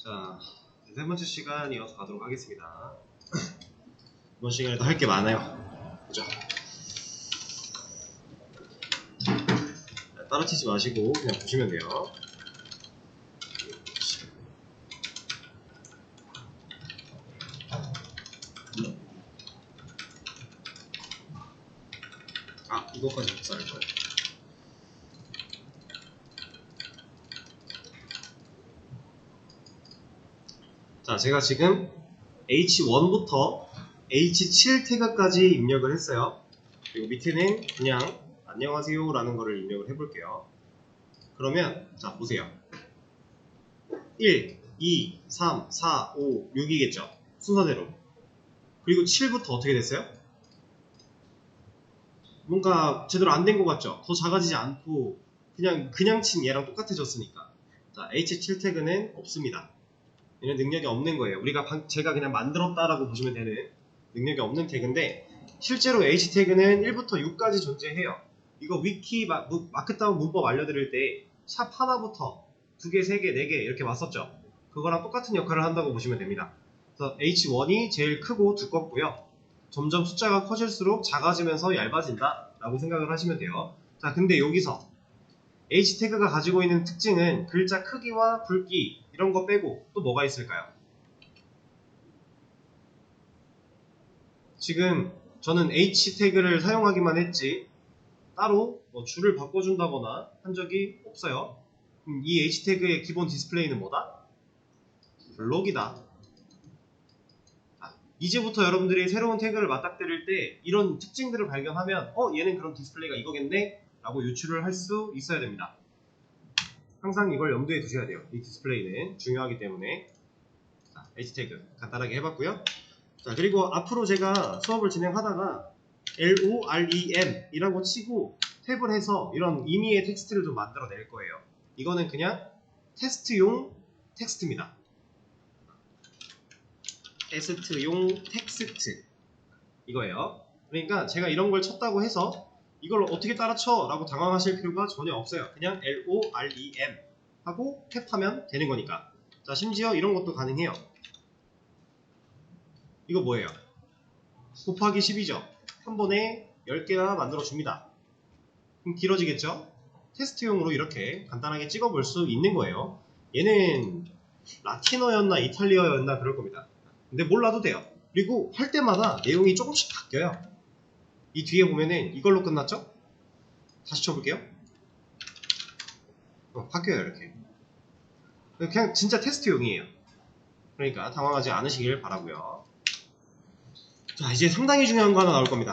자, 세 번째 시간 이어서 가도록 하겠습니다. 이번 시간에도 할 게 많아요. 그죠? 따라치지 마시고 그냥 보시면 돼요. 이거까지 못 쌀 거예요. 자, 제가 지금 H1부터 H7 태그까지 입력을 했어요. 그리고 밑에는 그냥 안녕하세요 라는 거를 입력을 해볼게요. 그러면 자 보세요. 1, 2, 3, 4, 5, 6이겠죠. 순서대로. 그리고 7부터 어떻게 됐어요? 뭔가 제대로 안 된 것 같죠? 더 작아지지 않고 그냥 친 얘랑 똑같아졌으니까. 자, H7 태그는 없습니다. 얘는 능력이 없는 거예요. 제가 그냥 만들었다라고 보시면 되는 능력이 없는 태그인데, 실제로 H 태그는 1부터 6까지 존재해요. 이거 위키 마크다운 문법 알려드릴 때 샵 하나부터 2개, 3개, 4개 이렇게 왔었죠. 그거랑 똑같은 역할을 한다고 보시면 됩니다. 그래서 H1이 제일 크고 두껍고요. 점점 숫자가 커질수록 작아지면서 얇아진다 라고 생각을 하시면 돼요. 자, 근데 여기서 H 태그가 가지고 있는 특징은 글자 크기와 굵기 이런 거 빼고 또 뭐가 있을까요? 지금 저는 H 태그를 사용하기만 했지 따로 뭐 줄을 바꿔준다거나 한 적이 없어요. 이 H 태그의 기본 디스플레이는 뭐다? 블록이다. 이제부터 여러분들이 새로운 태그를 맞닥뜨릴 때 이런 특징들을 발견하면 얘는 그럼 디스플레이가 이거겠네? 라고 유추를 할 수 있어야 됩니다. 항상 이걸 염두에 두셔야 돼요. 이 디스플레이는 중요하기 때문에. 자, H 태그 간단하게 해봤고요. 자, 그리고 앞으로 제가 수업을 진행하다가 LOREM 이라고 치고 탭을 해서 이런 임의의 텍스트를 좀 만들어낼 거예요. 이거는 그냥 테스트용 텍스트입니다. 테스트용 텍스트 이거예요. 그러니까 제가 이런 걸 쳤다고 해서 이걸 어떻게 따라쳐? 라고 당황하실 필요가 전혀 없어요. 그냥 LOREM 하고 탭하면 되는 거니까. 자, 심지어 이런 것도 가능해요. 이거 뭐예요? 곱하기 10이죠. 한 번에 10개나 만들어줍니다. 그럼 길어지겠죠? 테스트용으로 이렇게 간단하게 찍어볼 수 있는 거예요. 얘는 라틴어였나 이탈리아였나 그럴 겁니다. 근데 몰라도 돼요. 그리고 할 때마다 내용이 조금씩 바뀌어요. 이 뒤에 보면은 이걸로 끝났죠? 다시 쳐볼게요. 바뀌어요 이렇게. 그냥 진짜 테스트용이에요. 그러니까 당황하지 않으시길 바라고요. 자, 이제 상당히 중요한 거 하나 나올 겁니다.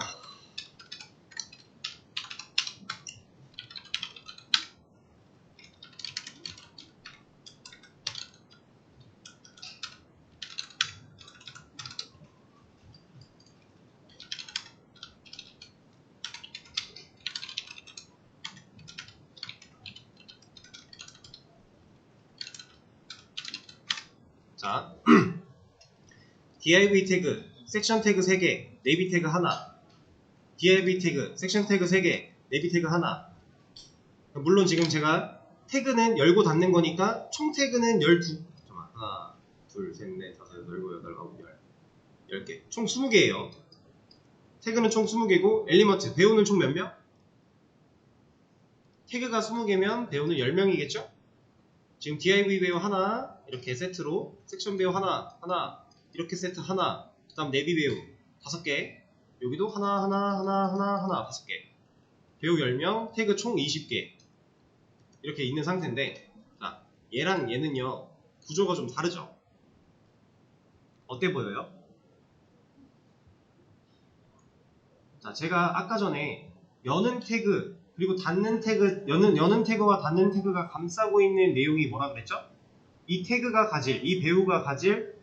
자, div 태그, 섹션 태그 3개, 네비 태그 하나, div 태그, 섹션 태그 3개, 네비 태그 하나. 물론 지금 제가 태그는 열고 닫는 거니까 총 태그는 12, 잠깐만, 하나, 둘, 셋, 넷, 다섯, 여덟, 일곱, 여덟, 아홉, 10개. 총 20개예요. 태그는 총 20개고 엘리먼트, 배우는 총 몇 명? 태그가 20개면 배우는 10명이겠죠? 지금 div 배우 하나 이렇게 세트로, 섹션 배우 하나 이렇게 세트 하나, 그 다음 네비 배우 5개, 여기도 하나 5개, 배우 10명, 태그 총 20개 이렇게 있는 상태인데, 자, 얘랑 얘는요 구조가 좀 다르죠? 어때 보여요? 자, 제가 아까 전에 여는 태그 그리고 닫는 태그, 여는 태그와 닫는 태그가 감싸고 있는 내용이 뭐라 그랬죠? 이 태그가 가질, 이 배우가 가질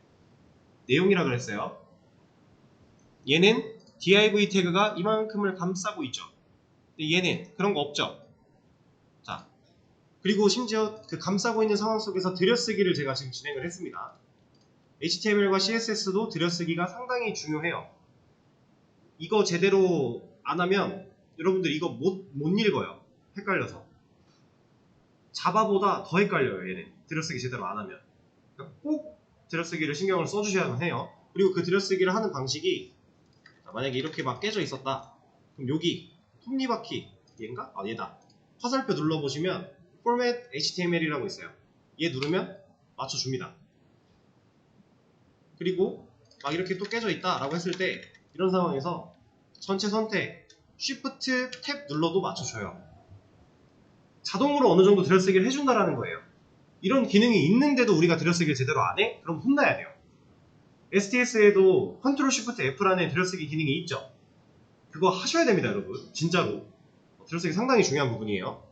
내용이라 그랬어요. 얘는 div 태그가 이만큼을 감싸고 있죠. 근데 얘는 그런 거 없죠. 자, 그리고 심지어 그 감싸고 있는 상황 속에서 들여쓰기를 제가 지금 진행을 했습니다. HTML과 CSS도 들여쓰기가 상당히 중요해요. 이거 제대로 안 하면 여러분들 이거 못 읽어요. 헷갈려서. 자바보다 더 헷갈려요. 얘는 들여쓰기 제대로 안 하면. 그러니까 꼭 들여쓰기를 신경을 써주셔야만 해요. 그리고 그 들여쓰기를 하는 방식이 만약에 이렇게 막 깨져 있었다. 그럼 여기 톱니바퀴 얘인가? 아 얘다. 화살표 눌러보시면 Format HTML이라고 있어요. 얘 누르면 맞춰줍니다. 그리고 막 이렇게 또 깨져 있다 라고 했을 때 이런 상황에서 전체 선택 Shift 탭 눌러도 맞춰줘요. 자동으로 어느 정도 들여쓰기를 해준다라는 거예요. 이런 기능이 있는데도 우리가 들여쓰기를 제대로 안 해? 그럼 혼나야 돼요. STS에도 Ctrl Shift F라는 들여쓰기 기능이 있죠. 그거 하셔야 됩니다, 여러분. 진짜로. 들여쓰기 상당히 중요한 부분이에요.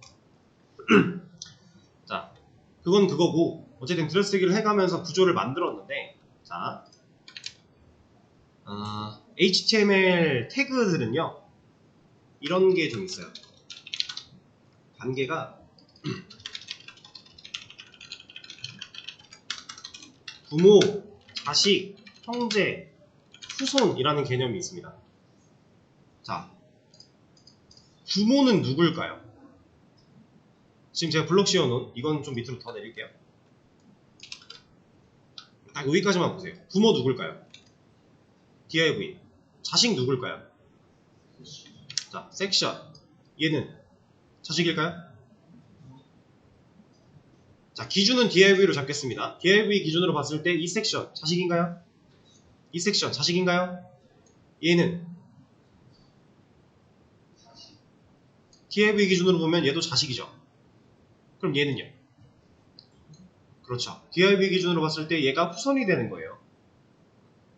자, 그건 그거고 어쨌든 들여쓰기를 해가면서 구조를 만들었는데 자, HTML 태그들은요 이런 게 좀 있어요. 관계가 부모, 자식, 형제, 후손이라는 개념이 있습니다. 자, 부모는 누굴까요? 지금 제가 블럭 씌워놓은 이건 좀 밑으로 더 내릴게요. 딱 여기까지만 보세요. 부모 누굴까요? div. 자식 누굴까요? 자, 섹션. 얘는 자식일까요? 자, 기준은 div로 잡겠습니다. div 기준으로 봤을 때 이 섹션 자식인가요? 이 섹션 자식인가요? 얘는 div 기준으로 보면 얘도 자식이죠. 그럼 얘는요? 그렇죠. div 기준으로 봤을 때 얘가 후손이 되는 거예요.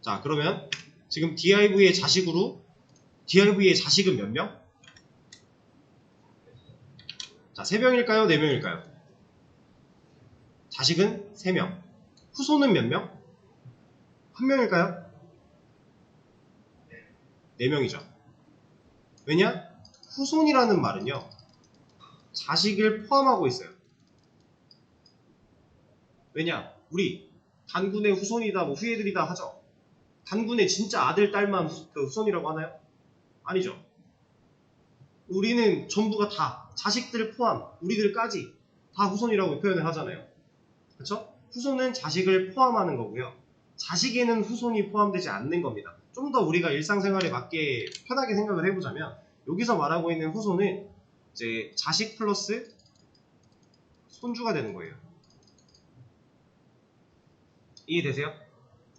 자, 그러면 지금 div의 자식으로 div의 자식은 몇 명? 자, 3명일까요? 4명일까요? 자식은 3명. 후손은 몇 명? 1명일까요? 4명이죠. 왜냐? 후손이라는 말은요. 자식을 포함하고 있어요. 왜냐? 우리 단군의 후손이다, 뭐 후예들이다 하죠. 단군의 진짜 아들, 딸만 후손이라고 하나요? 아니죠. 우리는 전부가 다 자식들 포함, 우리들까지 다 후손이라고 표현을 하잖아요. 그쵸? 후손은 자식을 포함하는 거고요. 자식에는 후손이 포함되지 않는 겁니다. 좀 더 우리가 일상생활에 맞게 편하게 생각을 해보자면 여기서 말하고 있는 후손은 이제 자식 플러스 손주가 되는 거예요. 이해되세요?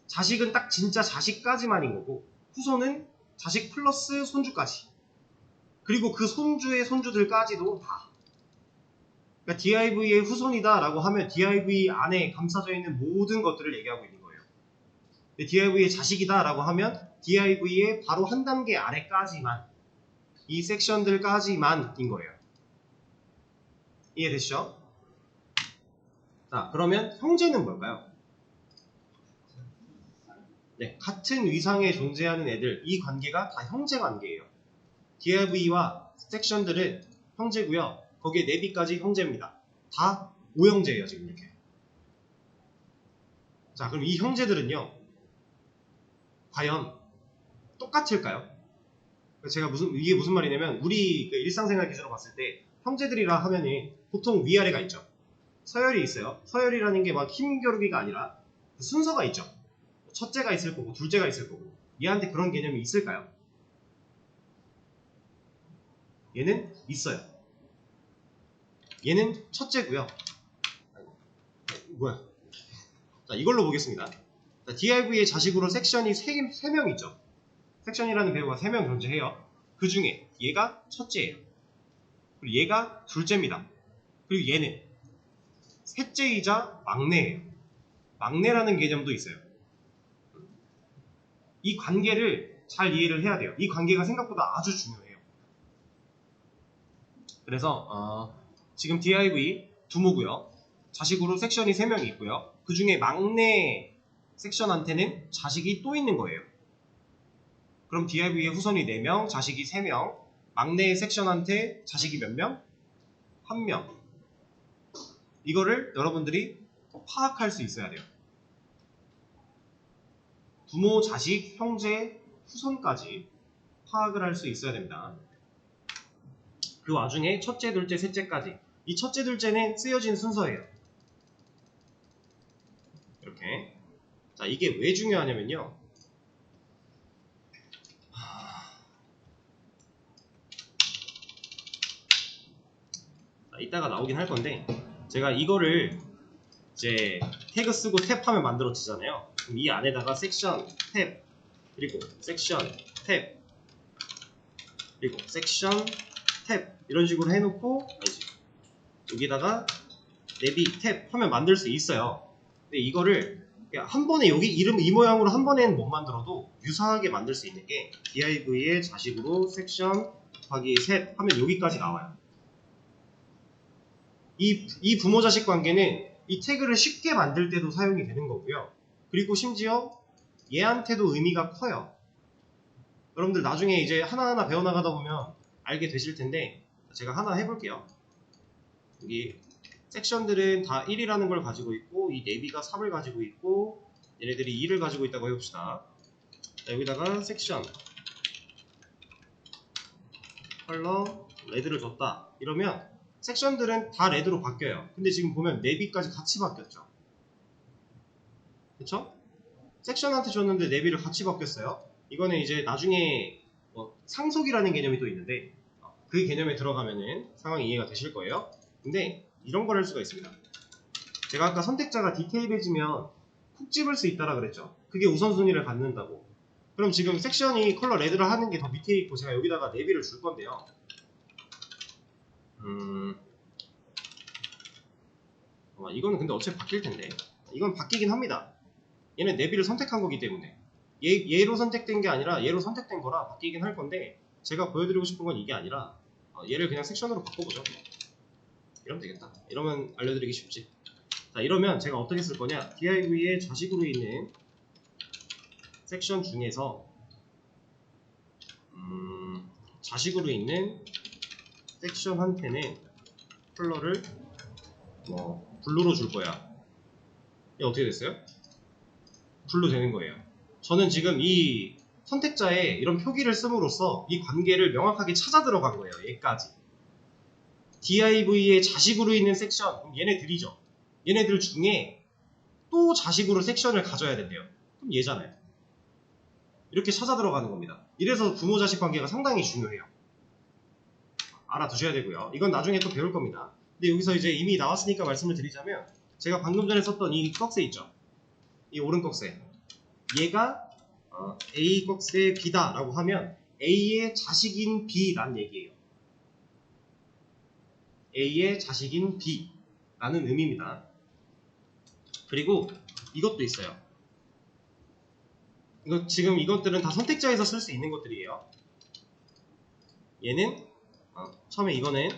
자식은 딱 진짜 자식까지만인 거고 후손은 자식 플러스 손주까지. 그리고 그 손주의 손주들까지도 다. 그러니까 div의 후손이다 라고 하면 div 안에 감싸져 있는 모든 것들을 얘기하고 있는 거예요. 근데 div의 자식이다 라고 하면 div의 바로 한 단계 아래까지만, 이 섹션들까지만인 거예요. 이해되시죠? 자, 그러면 형제는 뭘까요? 네, 같은 위상에 존재하는 애들, 이 관계가 다 형제 관계예요. div와 섹션들은 형제고요. 거기에 내비까지 형제입니다. 다 오형제예요, 지금 이렇게. 자, 그럼 이 형제들은요, 과연 똑같을까요? 제가 이게 무슨 말이냐면, 우리 일상생활 기준으로 봤을 때 형제들이라 하면은 보통 위아래가 있죠. 서열이 있어요. 서열이라는 게 막 힘겨루기가 아니라 순서가 있죠. 첫째가 있을 거고 둘째가 있을 거고. 얘한테 그런 개념이 있을까요? 얘는 있어요. 얘는 첫째고요. 뭐야? 자, 이걸로 보겠습니다. 자, div의 자식으로 섹션이 3명 있죠. 섹션이라는 배우가 3명 존재해요. 그 중에 얘가 첫째예요. 그리고 얘가 둘째입니다. 그리고 얘는 셋째이자 막내예요. 막내라는 개념도 있어요. 이 관계를 잘 이해를 해야 돼요. 이 관계가 생각보다 아주 중요해요. 그래서 지금 div 두모고요. 자식으로 섹션이 3명이 있고요. 그 중에 막내 섹션한테는 자식이 또 있는 거예요. 그럼 div의 후손이 4명, 자식이 3명, 막내 섹션한테 자식이 몇 명? 1명. 이거를 여러분들이 파악할 수 있어야 돼요. 부모, 자식, 형제, 후손까지 파악을 할 수 있어야 됩니다. 그 와중에 첫째, 둘째, 셋째까지. 이 첫째, 둘째는 쓰여진 순서예요. 이렇게. 자, 이게 왜 중요하냐면요. 자, 이따가 나오긴 할 건데, 제가 이거를 이제 태그 쓰고 탭하면 만들어지잖아요. 그럼 이 안에다가 섹션, 탭, 그리고 섹션, 탭, 그리고 섹션, 탭 이런 식으로 해놓고 여기다가 내비, 탭 하면 만들 수 있어요. 근데 이거를 한 번에 여기 이름 이 모양으로 한 번에는 못 만들어도 유사하게 만들 수 있는 게 div의 자식으로 섹션 곱하기 셋 하면 여기까지 나와요. 이 부모 자식 관계는 이 태그를 쉽게 만들 때도 사용이 되는 거고요. 그리고 심지어 얘한테도 의미가 커요. 여러분들 나중에 이제 하나하나 배워나가다 보면 알게 되실 텐데, 제가 하나 해볼게요. 여기 섹션들은 다 1이라는 걸 가지고 있고, 이 내비가 3을 가지고 있고, 얘네들이 2를 가지고 있다고 해봅시다. 자, 여기다가 섹션 컬러 레드를 줬다 이러면 섹션들은 다 레드로 바뀌어요. 근데 지금 보면 내비까지 같이 바뀌었죠. 그쵸? 섹션한테 줬는데 내비를 같이 바뀌었어요. 이거는 이제 나중에 상속이라는 개념이 또 있는데, 그 개념에 들어가면은 상황이 이해가 되실 거예요. 근데 이런 걸 할 수가 있습니다. 제가 아까 선택자가 디테일해지면 콕 집을 수 있다라 그랬죠. 그게 우선순위를 갖는다고. 그럼 지금 섹션이 컬러 레드를 하는 게 더 밑에 있고, 제가 여기다가 내비를 줄 건데요. 이거는 근데 어차피 바뀔 텐데, 이건 바뀌긴 합니다. 얘는 내비를 선택한 거기 때문에 얘로 선택된 게 아니라 얘로 선택된 거라 바뀌긴 할 건데, 제가 보여드리고 싶은 건 이게 아니라 얘를 그냥 섹션으로 바꿔보죠. 이러면 되겠다. 이러면 알려드리기 쉽지. 자, 이러면 제가 어떻게 쓸 거냐, div의 자식으로 있는 섹션 중에서 자식으로 있는 섹션한테는 컬러를 블루로 줄 거야. 이게 어떻게 됐어요? 블루 되는 거예요. 저는 지금 이 선택자에 이런 표기를 씀으로써 이 관계를 명확하게 찾아 들어간 거예요. 얘까지. div의 자식으로 있는 섹션, 그럼 얘네들이죠. 얘네들 중에 또 자식으로 섹션을 가져야 된대요. 그럼 얘잖아요. 이렇게 찾아 들어가는 겁니다. 이래서 부모 자식 관계가 상당히 중요해요. 알아두셔야 되고요. 이건 나중에 또 배울 겁니다. 근데 여기서 이제 이미 나왔으니까 말씀을 드리자면, 제가 방금 전에 썼던 이 꺽쇠 있죠. 이 오른 꺽쇠. 얘가 A 꺽쇠 B다 라고 하면 A의 자식인 B라는 얘기예요. A의 자식인 B라는 의미입니다. 그리고 이것도 있어요. 지금 이것들은 다 선택자에서 쓸 수 있는 것들이에요. 얘는 처음에 이거는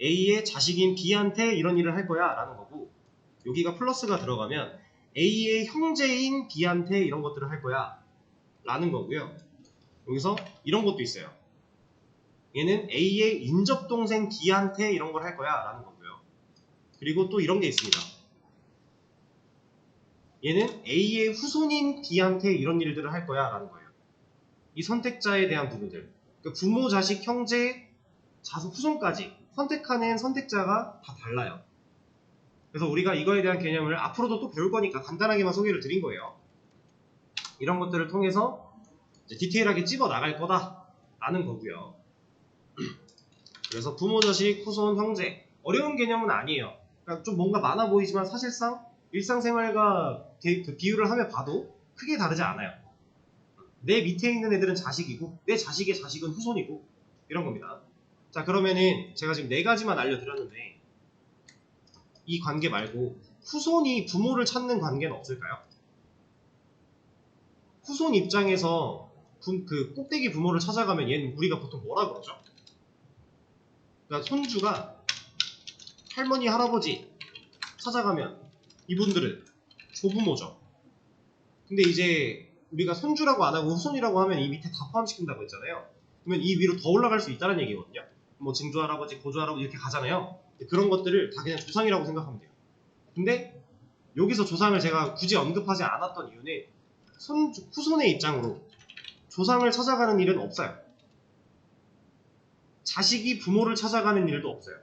A의 자식인 B한테 이런 일을 할 거야 라는 거고, 여기가 플러스가 들어가면 A의 형제인 B한테 이런 것들을 할 거야 라는 거고요. 여기서 이런 것도 있어요. 얘는 A의 인접동생 B한테 이런 걸 할 거야 라는 거고요. 그리고 또 이런 게 있습니다. 얘는 A의 후손인 B한테 이런 일들을 할 거야 라는 거예요. 이 선택자에 대한 부분들, 그러니까 부모, 자식, 형제, 후손까지 선택하는 선택자가 다 달라요. 그래서 우리가 이거에 대한 개념을 앞으로도 또 배울 거니까 간단하게만 소개를 드린 거예요. 이런 것들을 통해서 이제 디테일하게 찝어 나갈 거다 라는 거고요. 그래서 부모, 자식, 후손, 형제, 어려운 개념은 아니에요. 그러니까 좀 뭔가 많아 보이지만 사실상 일상생활과 비유를 하며 봐도 크게 다르지 않아요. 내 밑에 있는 애들은 자식이고 내 자식의 자식은 후손이고 이런 겁니다. 자, 그러면은 제가 지금 4가지만 알려드렸는데, 이 관계 말고 후손이 부모를 찾는 관계는 없을까요? 후손 입장에서 그 꼭대기 부모를 찾아가면 얘는 우리가 보통 뭐라 그러죠? 그러니까 손주가 할머니, 할아버지 찾아가면 이분들은 조부모죠. 근데 이제 우리가 손주라고 안 하고 후손이라고 하면 이 밑에 다 포함시킨다고 했잖아요. 그러면 이 위로 더 올라갈 수 있다는 얘기거든요. 뭐 증조할아버지, 고조할아버지 이렇게 가잖아요. 그런 것들을 다 그냥 조상이라고 생각하면 돼요. 근데 여기서 조상을 제가 굳이 언급하지 않았던 이유는 후손의 입장으로 조상을 찾아가는 일은 없어요. 자식이 부모를 찾아가는 일도 없어요.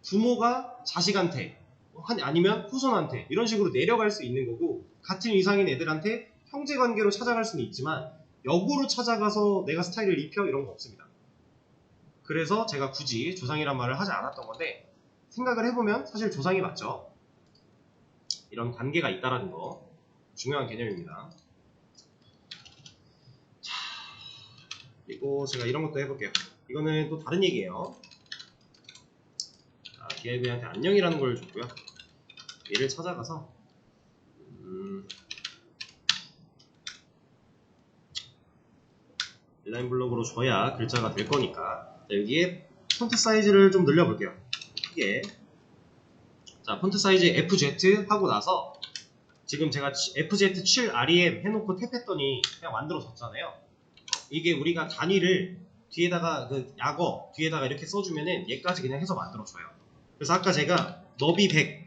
부모가 자식한테 아니면 후손한테 이런 식으로 내려갈 수 있는 거고, 같은 이상인 애들한테 형제관계로 찾아갈 수는 있지만 역으로 찾아가서 내가 스타일을 입혀 이런 거 없습니다. 그래서 제가 굳이 조상이란 말을 하지 않았던 건데, 생각을 해보면 사실 조상이 맞죠. 이런 관계가 있다라는 거 중요한 개념입니다. 자, 그리고 제가 이런 것도 해볼게요. 이거는 또 다른 얘기예요. DIV한테 안녕이라는 걸 줬고요. 얘를 찾아가서 인라인 블록으로 줘야 글자가 될 거니까, 자, 여기에 폰트 사이즈를 좀 늘려볼게요. 크게. 자, 폰트 사이즈 FZ 하고 나서 지금 제가 FZ7REM 해놓고 탭했더니 그냥 만들어졌잖아요. 이게 우리가 단위를 뒤에다가 그 약어 뒤에다가 이렇게 써주면은 얘까지 그냥 해서 만들어줘요. 그래서 아까 제가 너비 100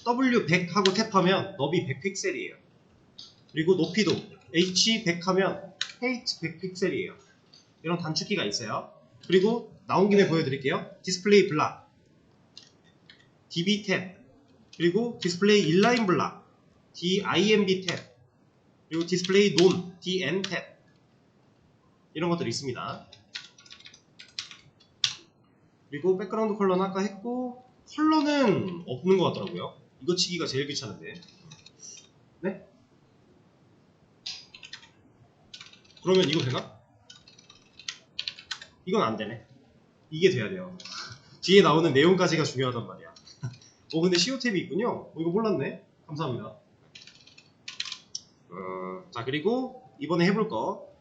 W100 하고 탭하면 너비 100픽셀이에요. 그리고 높이도 H100 하면 height 100픽셀이에요. 이런 단축키가 있어요. 그리고 나온 김에 보여드릴게요. 디스플레이 블락, DB 탭, 그리고 디스플레이 인라인 블락, DIMB 탭, 그리고 디스플레이 논, DN 탭, 이런 것들이 있습니다. 그리고 백그라운드 컬러는 아까 했고, 컬러는 없는 것 같더라고요. 이거 치기가 제일 귀찮은데. 네? 그러면 이거 되나? 이건 안 되네. 이게 돼야 돼요. 뒤에 나오는 내용까지가 중요하단 말이야. 근데 CO 탭이 있군요. 이거 몰랐네. 감사합니다. 자, 그리고 이번에 해볼 거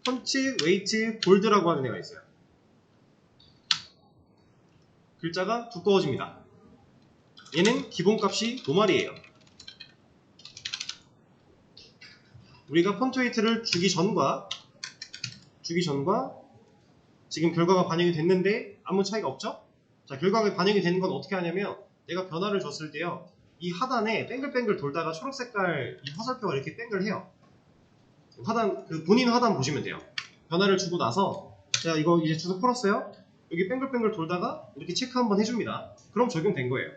펀치, 웨이트, 볼드라고 하는 애가 있어요. 글자가 두꺼워집니다. 얘는 기본값이 노말이에요. 우리가 폰트 웨이트를 주기 전과 지금 결과가 반영이 됐는데 아무 차이가 없죠? 자, 결과가 반영이 되는 건 어떻게 하냐면, 내가 변화를 줬을 때요, 이 하단에 뱅글뱅글 돌다가 초록 색깔 이 화살표가 이렇게 뱅글해요. 하단, 그 본인 하단 보시면 돼요. 변화를 주고 나서, 자, 이거 이제 주소 풀었어요? 여기 뱅글뱅글 돌다가 이렇게 체크 한번 해줍니다. 그럼 적용된 거예요.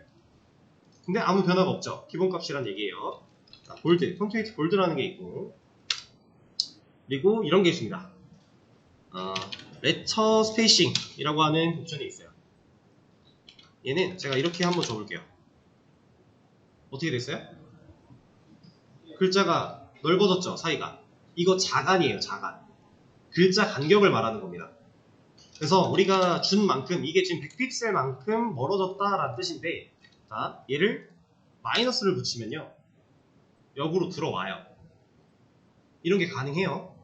근데 아무 변화가 없죠. 기본값이란 얘기예요. 자, 볼드, 폰트 웨이트 볼드라는 게 있고, 그리고 이런 게 있습니다. 레터 스페이싱이라고 하는 옵션이 있어요. 얘는 제가 이렇게 한번 줘볼게요. 어떻게 됐어요? 글자가 넓어졌죠, 사이가. 이거 자간이에요, 자간. 글자 간격을 말하는 겁니다. 그래서 우리가 준 만큼, 이게 지금 100픽셀만큼 멀어졌다라는 뜻인데, 자, 얘를 마이너스를 붙이면요, 역으로 들어와요. 이런 게 가능해요.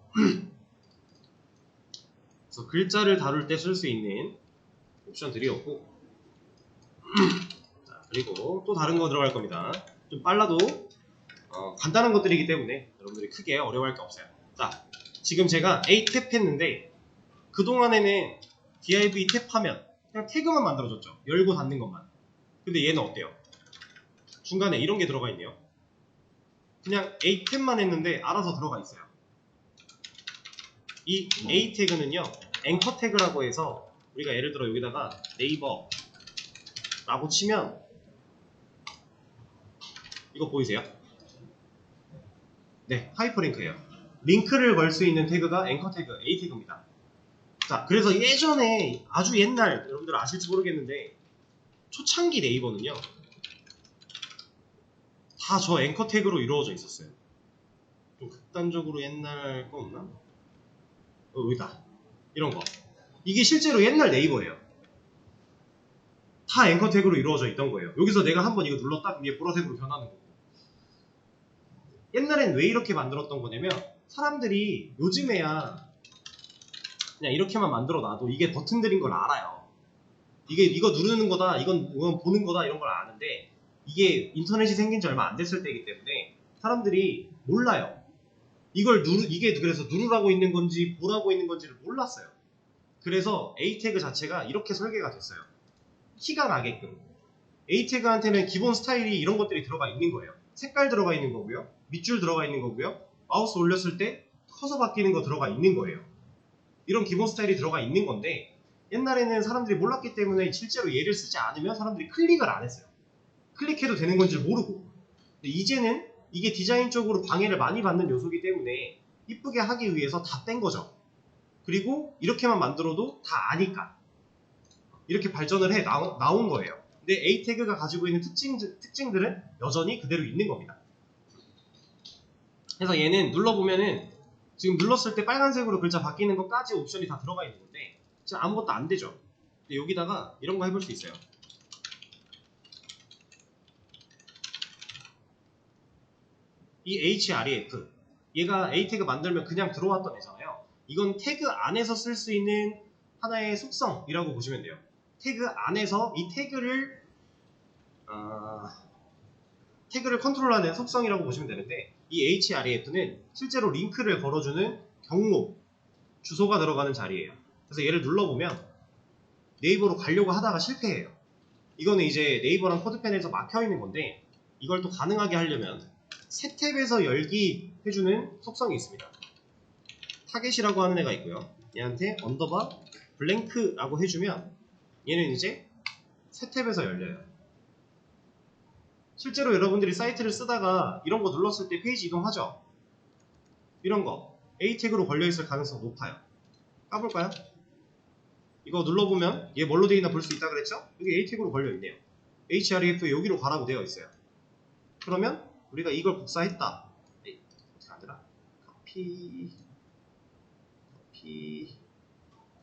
그래서 글자를 다룰 때 쓸 수 있는 옵션들이었고, 자, 그리고 또 다른 거 들어갈 겁니다. 좀 빨라도 간단한 것들이기 때문에 여러분들이 크게 어려워할 게 없어요. 자, 지금 제가 A 탭 했는데, 그동안에는 div 탭하면 그냥 태그만 만들어줬죠. 열고 닫는 것만. 근데 얘는 어때요? 중간에 이런 게 들어가 있네요. 그냥 A 탭만 했는데 알아서 들어가 있어요. 이 A 태그는요, 앵커 태그라고 해서, 우리가 예를 들어 여기다가 네이버 라고 치면, 이거 보이세요? 네, 하이퍼링크예요. 링크를 걸 수 있는 태그가 앵커 태그, A 태그입니다. 자, 그래서 예전에, 아주 옛날, 여러분들 아실지 모르겠는데, 초창기 네이버는요, 다 저 앵커 태그로 이루어져 있었어요. 좀 극단적으로 옛날 거 없나? 여기다. 이런 거. 이게 실제로 옛날 네이버예요. 다 앵커 태그로 이루어져 있던 거예요. 여기서 내가 한번 이거 눌렀다? 그럼 얘 보라색으로 변하는 거고. 옛날엔 왜 이렇게 만들었던 거냐면, 사람들이 요즘에야 그냥 이렇게만 만들어 놔도 이게 버튼들인 걸 알아요. 이거 누르는 거다, 이건 보는 거다, 이런 걸 아는데, 이게 인터넷이 생긴 지 얼마 안 됐을 때이기 때문에 사람들이 몰라요. 이게 그래서 누르라고 있는 건지 보라고 있는 건지를 몰랐어요. 그래서 A 태그 자체가 이렇게 설계가 됐어요. 티가 나게끔. A 태그한테는 기본 스타일이 이런 것들이 들어가 있는 거예요. 색깔 들어가 있는 거고요, 밑줄 들어가 있는 거고요, 마우스 올렸을 때 커서 바뀌는 거 들어가 있는 거예요. 이런 기본 스타일이 들어가 있는 건데, 옛날에는 사람들이 몰랐기 때문에 실제로 얘를 쓰지 않으면 사람들이 클릭을 안 했어요. 클릭해도 되는 건지 모르고. 근데 이제는 이게 디자인적으로 방해를 많이 받는 요소이기 때문에 이쁘게 하기 위해서 다 뺀 거죠. 그리고 이렇게만 만들어도 다 아니까 이렇게 발전을 해 나온 거예요. 근데 A 태그가 가지고 있는 특징들은 여전히 그대로 있는 겁니다. 그래서 얘는 눌러보면은 지금 눌렀을 때 빨간색으로 글자 바뀌는 것까지 옵션이 다 들어가 있는 건데 지금 아무것도 안 되죠. 근데 여기다가 이런 거 해볼 수 있어요. 이 href 얘가 A 태그 만들면 그냥 들어왔던 애잖아요. 이건 태그 안에서 쓸 수 있는 하나의 속성이라고 보시면 돼요. 태그 안에서 이 태그를 컨트롤하는 속성이라고 보시면 되는데 이 href는 실제로 링크를 걸어주는 경로, 주소가 들어가는 자리예요. 그래서 얘를 눌러보면 네이버로 가려고 하다가 실패해요. 이거는 이제 네이버랑 코드펜에서 막혀있는 건데 이걸 또 가능하게 하려면 새 탭에서 열기 해주는 속성이 있습니다. 타겟이라고 하는 애가 있고요. 얘한테 언더바 블랭크라고 해주면 얘는 이제 새 탭에서 열려요. 실제로 여러분들이 사이트를 쓰다가 이런 거 눌렀을 때 페이지 이동하죠? 이런 거 A 태그로 걸려있을 가능성이 높아요. 까볼까요? 이거 눌러보면 얘 뭘로 되어 있나 볼 수 있다 그랬죠? 여기 A 태그로 걸려있네요. href 여기로 가라고 되어 있어요. 그러면 우리가 이걸 복사했다. 어떻게 하더라? 커피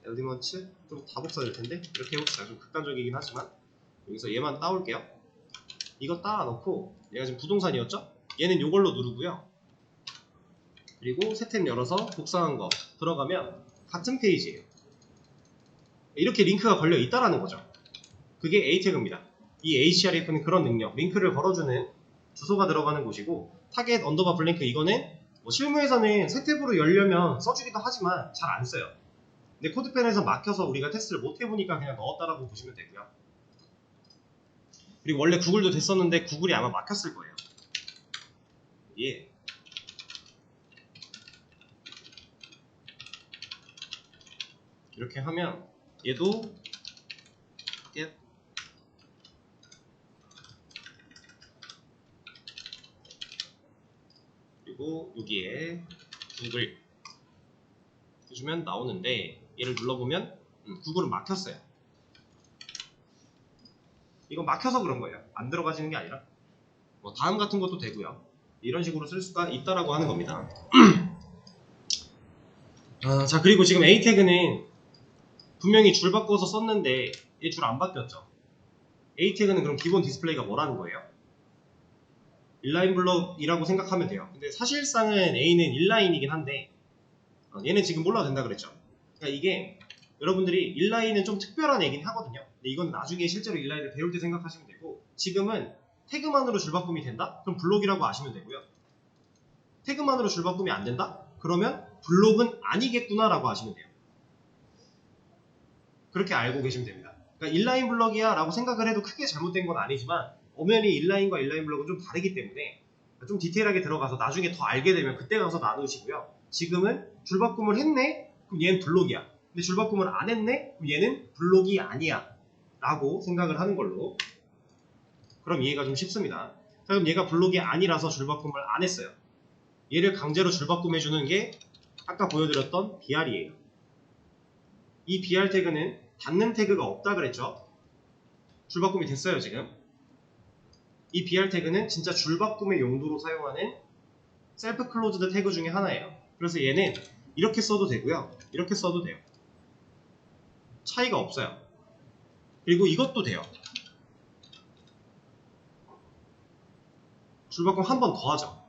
엘리먼츠 좀 다 복사될 텐데 이렇게 해봅시다. 좀 극단적이긴 하지만 여기서 얘만 따올게요. 이거 따놓고 얘가 지금 부동산이었죠? 얘는 요걸로 누르고요. 그리고 새 탭 열어서 복사한 거 들어가면 같은 페이지예요. 이렇게 링크가 걸려 있다라는 거죠. 그게 A 태그입니다. 이 href는 그런 능력, 링크를 걸어주는 주소가 들어가는 곳이고 타겟 언더바 블랭크 이거는 뭐 실무에서는 새 탭으로 열려면 써주기도 하지만 잘 안 써요. 근데 코드펜에서 막혀서 우리가 테스트를 못 해보니까 그냥 넣었다라고 보시면 되고요. 그리고 원래 구글도 됐었는데 구글이 아마 막혔을 거예요. 예. 이렇게 하면 얘도 타겟 그리고 여기에 구글 해주면 나오는데 얘를 눌러보면 구글은 막혔어요. 이건 막혀서 그런 거예요. 안 들어가지는 게 아니라 뭐 다음 같은 것도 되고요. 이런 식으로 쓸 수가 있다라고 하는 겁니다. 자 그리고 지금 A 태그는 분명히 줄 바꿔서 썼는데 얘 줄 안 바뀌었죠. A 태그는 그럼 기본 디스플레이가 뭐라는 거예요? 인라인 블럭이라고 생각하면 돼요. 근데 사실상은 A는 인라인이긴 한데 얘는 지금 몰라도 된다 그랬죠. 그러니까 이게 여러분들이 인라인은 좀 특별한 애긴 하거든요. 근데 이건 나중에 실제로 인라인을 배울 때 생각하시면 되고 지금은 태그만으로 줄바꿈이 된다? 그럼 블록이라고 아시면 되고요. 태그만으로 줄바꿈이 안 된다? 그러면 블록은 아니겠구나 라고 하시면 돼요. 그렇게 알고 계시면 됩니다. 그러니까 인라인 블럭이야 라고 생각을 해도 크게 잘못된 건 아니지만 엄연히 인라인과 인라인 블럭은 좀 다르기 때문에 좀 디테일하게 들어가서 나중에 더 알게 되면 그때 가서 나누시고요. 지금은 줄바꿈을 했네? 그럼 얘는 블록이야. 근데 줄바꿈을 안 했네? 그럼 얘는 블록이 아니야 라고 생각을 하는 걸로. 그럼 이해가 좀 쉽습니다. 자, 그럼 얘가 블록이 아니라서 줄바꿈을 안 했어요. 얘를 강제로 줄바꿈해주는 게 아까 보여드렸던 br이에요. 이 br 태그는 닫는 태그가 없다 그랬죠? 줄바꿈이 됐어요 지금. 이 br 태그는 진짜 줄바꿈의 용도로 사용하는 셀프 클로즈드 태그 중에 하나예요. 그래서 얘는 이렇게 써도 되고요. 이렇게 써도 돼요. 차이가 없어요. 그리고 이것도 돼요. 줄바꿈 한 번 더 하죠.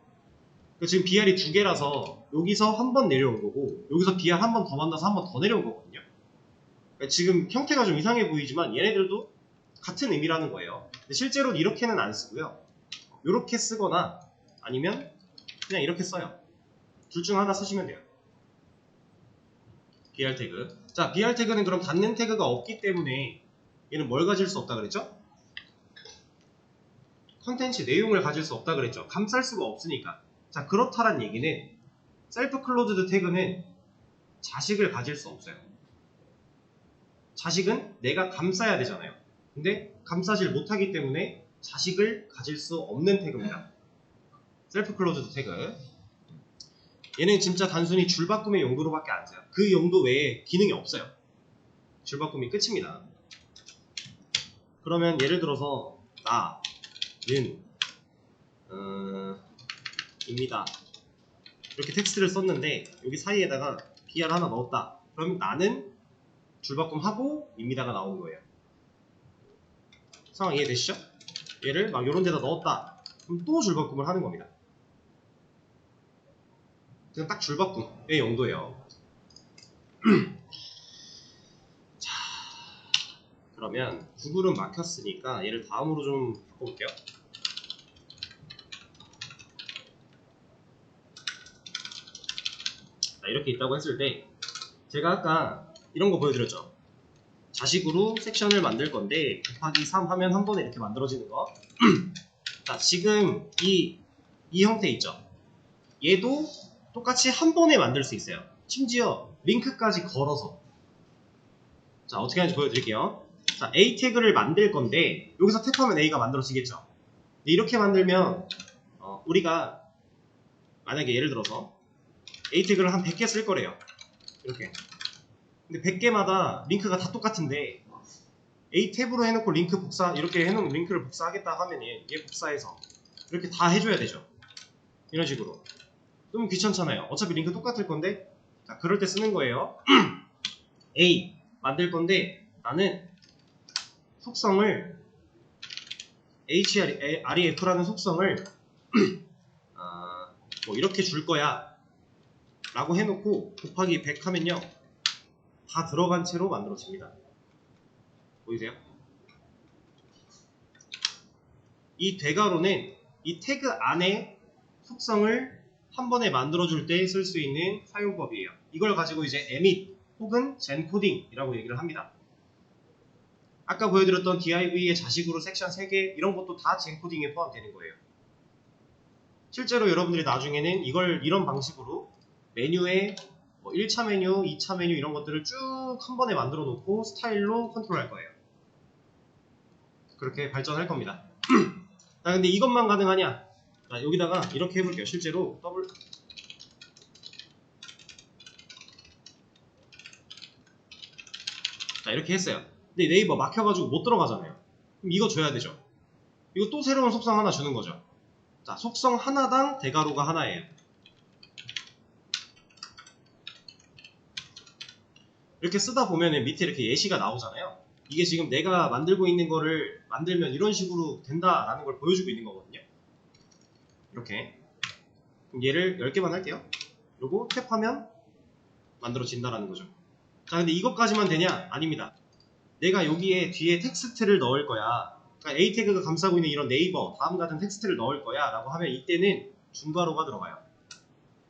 지금 br이 두 개라서 여기서 한 번 내려온 거고 여기서 br 한 번 더 만나서 한 번 더 내려온 거거든요. 그러니까 지금 형태가 좀 이상해 보이지만 얘네들도 같은 의미라는 거예요. 근데 실제로는 이렇게는 안 쓰고요. 이렇게 쓰거나 아니면 그냥 이렇게 써요. 둘 중 하나 쓰시면 돼요. br 태그. 자, br 태그는 그럼 닫는 태그가 없기 때문에 얘는 뭘 가질 수 없다 그랬죠? 컨텐츠 내용을 가질 수 없다 그랬죠. 감쌀 수가 없으니까. 자, 그렇다란 얘기는 셀프 클로즈드 태그는 자식을 가질 수 없어요. 자식은 내가 감싸야 되잖아요. 근데 감싸질 못하기 때문에 자식을 가질 수 없는 태그입니다. 셀프 클로즈드 태그. 얘는 진짜 단순히 줄바꿈의 용도로밖에 안 써요. 그 용도 외에 기능이 없어요. 줄바꿈이 끝입니다. 그러면 예를 들어서 나는 입니다. 이렇게 텍스트를 썼는데 여기 사이에다가 BR 하나 넣었다. 그러면 나는 줄바꿈 하고 입니다가 나오는 거예요. 상황 이해되시죠? 얘를 막 요런 데다 넣었다. 그럼 또 줄바꿈을 하는 겁니다. 그냥 딱 줄바꿈의 용도예요. 자, 그러면 구글은 막혔으니까 얘를 다음으로 좀 바꿔볼게요. 자, 이렇게 있다고 했을 때 제가 아까 이런 거 보여드렸죠. 자식으로 섹션을 만들 건데 곱하기 3 하면 한 번에 이렇게 만들어지는 거. 자, 지금 이 형태 있죠. 얘도 똑같이 한 번에 만들 수 있어요. 심지어 링크까지 걸어서. 자, 어떻게 하는지 보여드릴게요. 자, A 태그를 만들 건데 여기서 탭하면 A가 만들어지겠죠. 이렇게 만들면 우리가 만약에 예를 들어서 A 태그를 한 100개 쓸 거래요. 이렇게. 근데 100개마다 링크가 다 똑같은데 A 탭으로 해놓고 링크 복사, 이렇게 해놓은 링크를 복사하겠다 하면 얘 복사해서 이렇게 다 해줘야 되죠. 이런 식으로. 좀 귀찮잖아요. 어차피 링크 똑같을 건데. 자, 그럴 때 쓰는 거예요. A 만들 건데 나는 속성을 href라는 속성을 뭐 이렇게 줄 거야 라고 해놓고 곱하기 100 하면요 다 들어간 채로 만들어집니다. 보이세요? 이 대괄호는 이 태그 안에 속성을 한 번에 만들어줄 때 쓸 수 있는 사용법이에요. 이걸 가지고 이제 emit 혹은 genco딩이라고 얘기를 합니다. 아까 보여드렸던 div의 자식으로 섹션 3개 이런 것도 다 genco딩에 포함되는 거예요. 실제로 여러분들이 나중에는 이걸 이런 방식으로 메뉴에 뭐 1차 메뉴, 2차 메뉴 이런 것들을 쭉 한 번에 만들어 놓고 스타일로 컨트롤할 거예요. 그렇게 발전할 겁니다. 자, 근데 이것만 가능하냐? 자, 여기다가 이렇게 해볼게요. 실제로 자, 이렇게 했어요. 근데 네이버 막혀가지고 못 들어가잖아요. 그럼 이거 줘야 되죠. 이거 또 새로운 속성 하나 주는 거죠. 자, 속성 하나당 대괄호가 하나예요. 이렇게 쓰다 보면 밑에 이렇게 예시가 나오잖아요. 이게 지금 내가 만들고 있는 거를 만들면 이런 식으로 된다라는 걸 보여주고 있는 거거든요. 이렇게. 그럼 얘를 10개만 할게요. 요거 탭하면 만들어진다라는 거죠. 자, 근데 이것까지만 되냐? 아닙니다. 내가 여기에 뒤에 텍스트를 넣을 거야. 그러니까 A 태그가 감싸고 있는 이런 네이버, 다음 같은 텍스트를 넣을 거야 라고 하면 이때는 중괄호가 들어가요.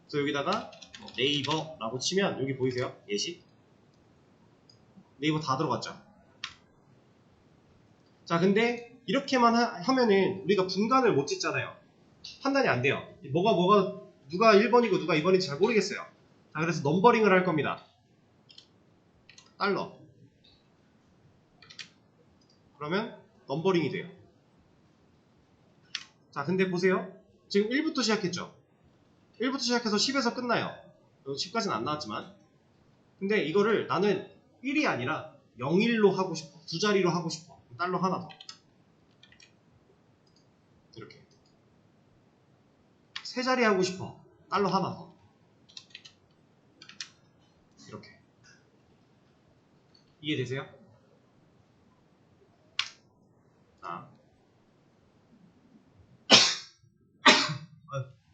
그래서 여기다가 네이버라고 치면 여기 보이세요? 예시? 네이버 다 들어갔죠. 자, 근데 이렇게만 하면은 우리가 분간을 못 짓잖아요. 판단이 안 돼요. 누가 1번이고 누가 2번인지 잘 모르겠어요. 자, 그래서 넘버링을 할 겁니다. 달러. 그러면 넘버링이 돼요. 자, 근데 보세요. 지금 1부터 시작했죠. 1부터 시작해서 10에서 끝나요. 10까지는 안 나왔지만. 근데 이거를 나는 1이 아니라 01로 하고 싶어. 두 자리로 하고 싶어. 달러 하나 더. 이렇게. 세 자리 하고 싶어. 달러 하나 더. 이렇게. 이해되세요? 자.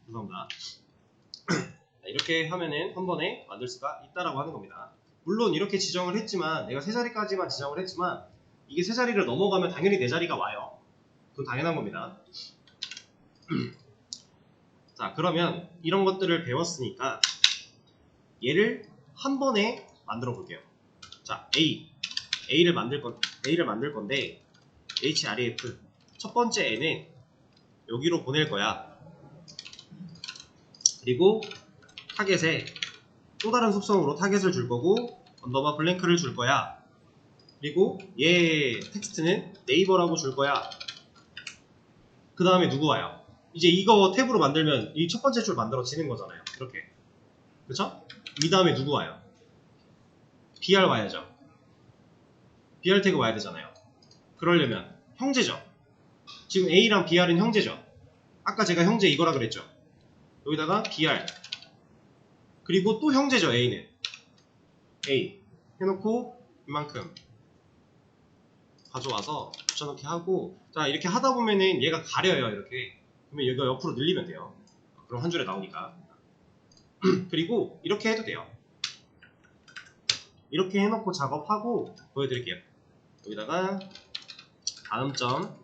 죄송합니다. 이렇게 하면은 한 번에 만들 수가 있다라고 하는 겁니다. 물론 이렇게 지정을 했지만 내가 세 자리까지만 지정을 했지만 이게 세 자리를 넘어가면 당연히 네 자리가 와요. 그건 당연한 겁니다. 자, 그러면 이런 것들을 배웠으니까 얘를 한 번에 만들어 볼게요. 자, A를 만들 건데 href 첫 번째 N은 여기로 보낼 거야. 그리고 타겟에 또 다른 속성으로 타겟을 줄 거고 언더바 블랭크를 줄 거야. 그리고 얘 텍스트는 네이버라고 줄 거야. 그 다음에 누구 와요? 이제 이거 탭으로 만들면 이 첫 번째 줄 만들어지는 거잖아요. 이렇게. 그쵸? 이 다음에 누구 와요? BR 와야죠. BR 태그 와야 되잖아요. 그러려면 형제죠. 지금 A랑 BR은 형제죠. 아까 제가 형제 이거라 그랬죠. 여기다가 BR 그리고 또 형제죠. A는 A 해놓고 이만큼 가져와서 붙여넣기 하고, 자 이렇게 하다 보면은 얘가 가려요. 이렇게. 그러면 여기가 옆으로 늘리면 돼요. 그럼 한 줄에 나오니까. 그리고 이렇게 해도 돼요. 이렇게 해놓고 작업하고 보여드릴게요. 여기다가 다음 점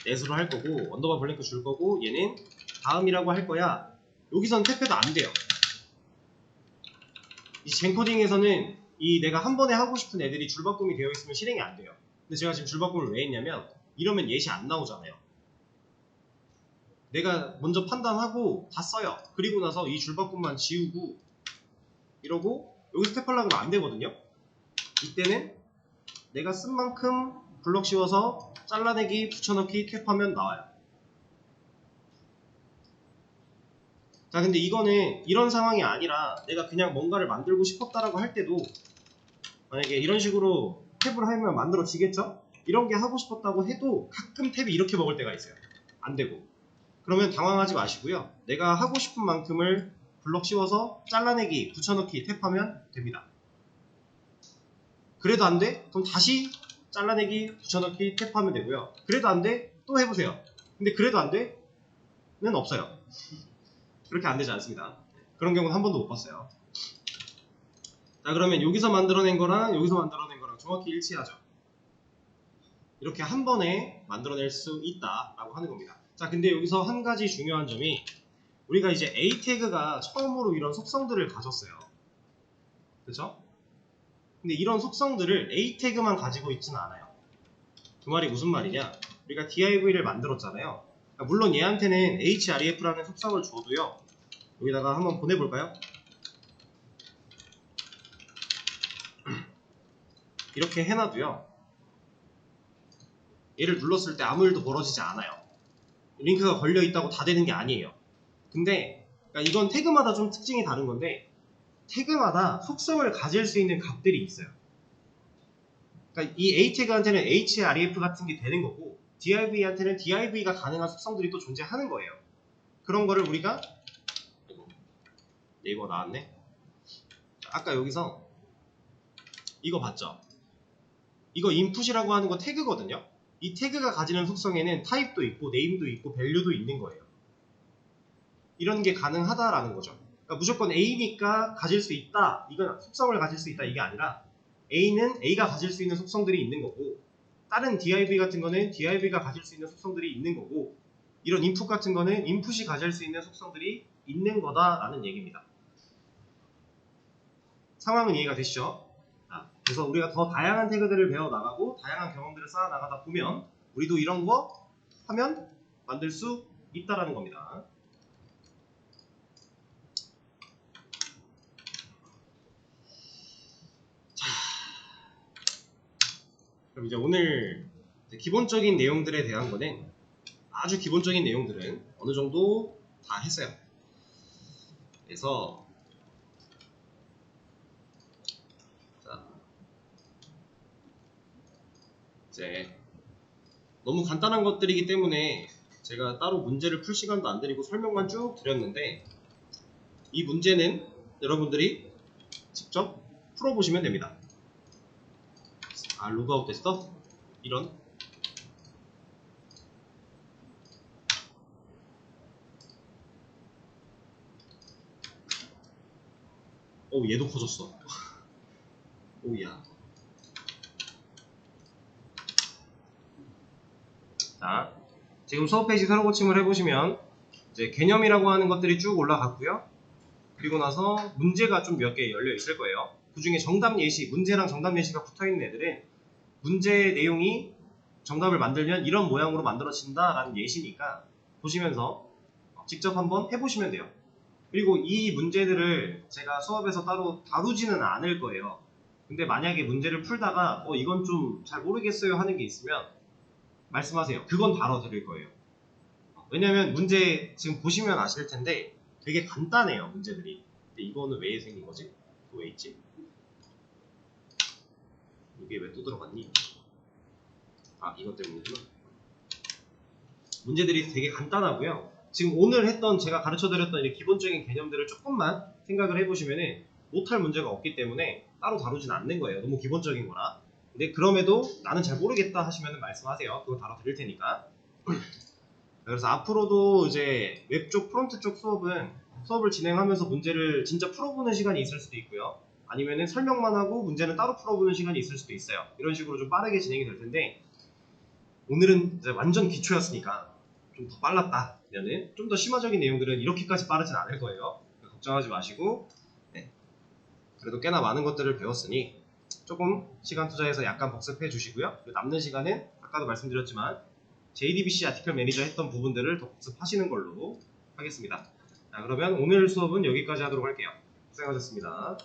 넷으로 할 거고, 언더바 블랭크 줄 거고, 얘는 다음이라고 할 거야. 여기선 탭해도 안 돼요. 이 젠코딩에서는 이 내가 한 번에 하고 싶은 애들이 줄바꿈이 되어 있으면 실행이 안 돼요. 근데 제가 지금 줄바꿈을 왜 했냐면, 이러면 예시 안 나오잖아요. 내가 먼저 판단하고 다 써요. 그리고 나서 이 줄바꿈만 지우고 이러고 여기서 탭하려고 하면 안 되거든요. 이때는 내가 쓴 만큼 블럭 씌워서 잘라내기, 붙여넣기, 탭하면 나와요. 자, 근데 이거는 이런 상황이 아니라 내가 그냥 뭔가를 만들고 싶었다라고 할 때도 만약에 이런 식으로 탭을 하면 만들어지겠죠? 이런 게 하고 싶었다고 해도 가끔 탭이 이렇게 먹을 때가 있어요. 안 되고. 그러면 당황하지 마시고요. 내가 하고 싶은 만큼을 블럭 씌워서 잘라내기, 붙여넣기, 탭하면 됩니다. 그래도 안 돼? 그럼 다시 잘라내기, 붙여넣기, 탭하면 되고요. 그래도 안 돼? 또 해보세요. 근데 그래도 안 돼? 는 없어요. 그렇게 안 되지 않습니다. 그런 경우는 한 번도 못 봤어요. 자, 그러면 여기서 만들어낸 거랑 여기서 만들어낸 거랑 정확히 일치하죠. 이렇게 한 번에 만들어낼 수 있다라고 하는 겁니다. 자, 근데 여기서 한 가지 중요한 점이, 우리가 이제 A 태그가 처음으로 이런 속성들을 가졌어요. 그쵸? 근데 이런 속성들을 A 태그만 가지고 있지는 않아요. 그 말이 무슨 말이냐? 우리가 div를 만들었잖아요. 물론 얘한테는 href라는 속성을 줘도요. 여기다가 한번 보내볼까요? 이렇게 해놔도요. 얘를 눌렀을 때 아무 일도 벌어지지 않아요. 링크가 걸려있다고 다 되는 게 아니에요. 근데 그러니까 이건 태그마다 좀 특징이 다른 건데, 태그마다 속성을 가질 수 있는 값들이 있어요. 그러니까 이 A 태그한테는 href 같은 게 되는 거고, div한테는 div가 가능한 속성들이 또 존재하는 거예요. 그런 거를 우리가, 네이버 나왔네. 아까 여기서 이거 봤죠? 이거 인풋이라고 하는 거 태그거든요. 이 태그가 가지는 속성에는 타입도 있고 네임도 있고 밸류도 있는 거예요. 이런 게 가능하다라는 거죠. 그러니까 무조건 A니까 가질 수 있다, 이건 속성을 가질 수 있다, 이게 아니라 A는 A가 가질 수 있는 속성들이 있는 거고, 다른 div 같은 거는 div가 가질 수 있는 속성들이 있는 거고, 이런 인풋 같은 거는 인풋이 가질 수 있는 속성들이 있는 거다라는 얘기입니다. 상황은 이해가 되시죠? 그래서 우리가 더 다양한 태그들을 배워나가고 다양한 경험들을 쌓아나가다 보면 우리도 이런 거 하면 만들 수 있다라는 겁니다. 자, 그럼 이제 오늘 기본적인 내용들에 대한 거는, 아주 기본적인 내용들은 어느 정도 다 했어요. 그래서 이제 너무 간단한 것들이기 때문에 제가 따로 문제를 풀 시간도 안 드리고 설명만 쭉 드렸는데, 이 문제는 여러분들이 직접 풀어보시면 됩니다. 아, 로그아웃 됐어? 이런. 얘도 커졌어. 오야. 자, 지금 수업 페이지 새로 고침을 해보시면 이제 개념이라고 하는 것들이 쭉 올라갔고요. 그리고 나서 문제가 좀 몇 개 열려 있을 거예요. 그 중에 정답 예시, 문제랑 정답 예시가 붙어 있는 애들은 문제 내용이 정답을 만들면 이런 모양으로 만들어진다 라는 예시니까 보시면서 직접 한번 해보시면 돼요. 그리고 이 문제들을 제가 수업에서 따로 다루지는 않을 거예요. 근데 만약에 문제를 풀다가 이건 좀 잘 모르겠어요 하는 게 있으면 말씀하세요. 그건 다뤄드릴 거예요. 왜냐면 문제 지금 보시면 아실 텐데 되게 간단해요, 문제들이. 근데 이거는 왜 생긴 거지? 이거 왜 있지? 이게 왜 또 들어갔니? 아, 이것 때문이구나. 문제들이 되게 간단하고요. 지금 오늘 했던 제가 가르쳐드렸던 이 기본적인 개념들을 조금만 생각을 해보시면은 못할 문제가 없기 때문에 따로 다루진 않는 거예요. 너무 기본적인 거라. 근데 그럼에도 나는 잘 모르겠다 하시면 말씀하세요. 그거 다뤄드릴 테니까. 그래서 앞으로도 이제 웹 쪽, 프론트 쪽 수업을 진행하면서 문제를 진짜 풀어보는 시간이 있을 수도 있고요. 아니면은 설명만 하고 문제는 따로 풀어보는 시간이 있을 수도 있어요. 이런 식으로 좀 빠르게 진행이 될 텐데 오늘은 이제 완전 기초였으니까 좀 더 빨랐다 면은 좀 더 심화적인 내용들은 이렇게까지 빠르진 않을 거예요. 걱정하지 마시고 네. 그래도 꽤나 많은 것들을 배웠으니 조금 시간 투자해서 약간 복습해 주시고요. 남는 시간은 아까도 말씀드렸지만 JDBC 아티클 매니저 했던 부분들을 더 복습하시는 걸로 하겠습니다. 자, 그러면 오늘 수업은 여기까지 하도록 할게요. 고생하셨습니다.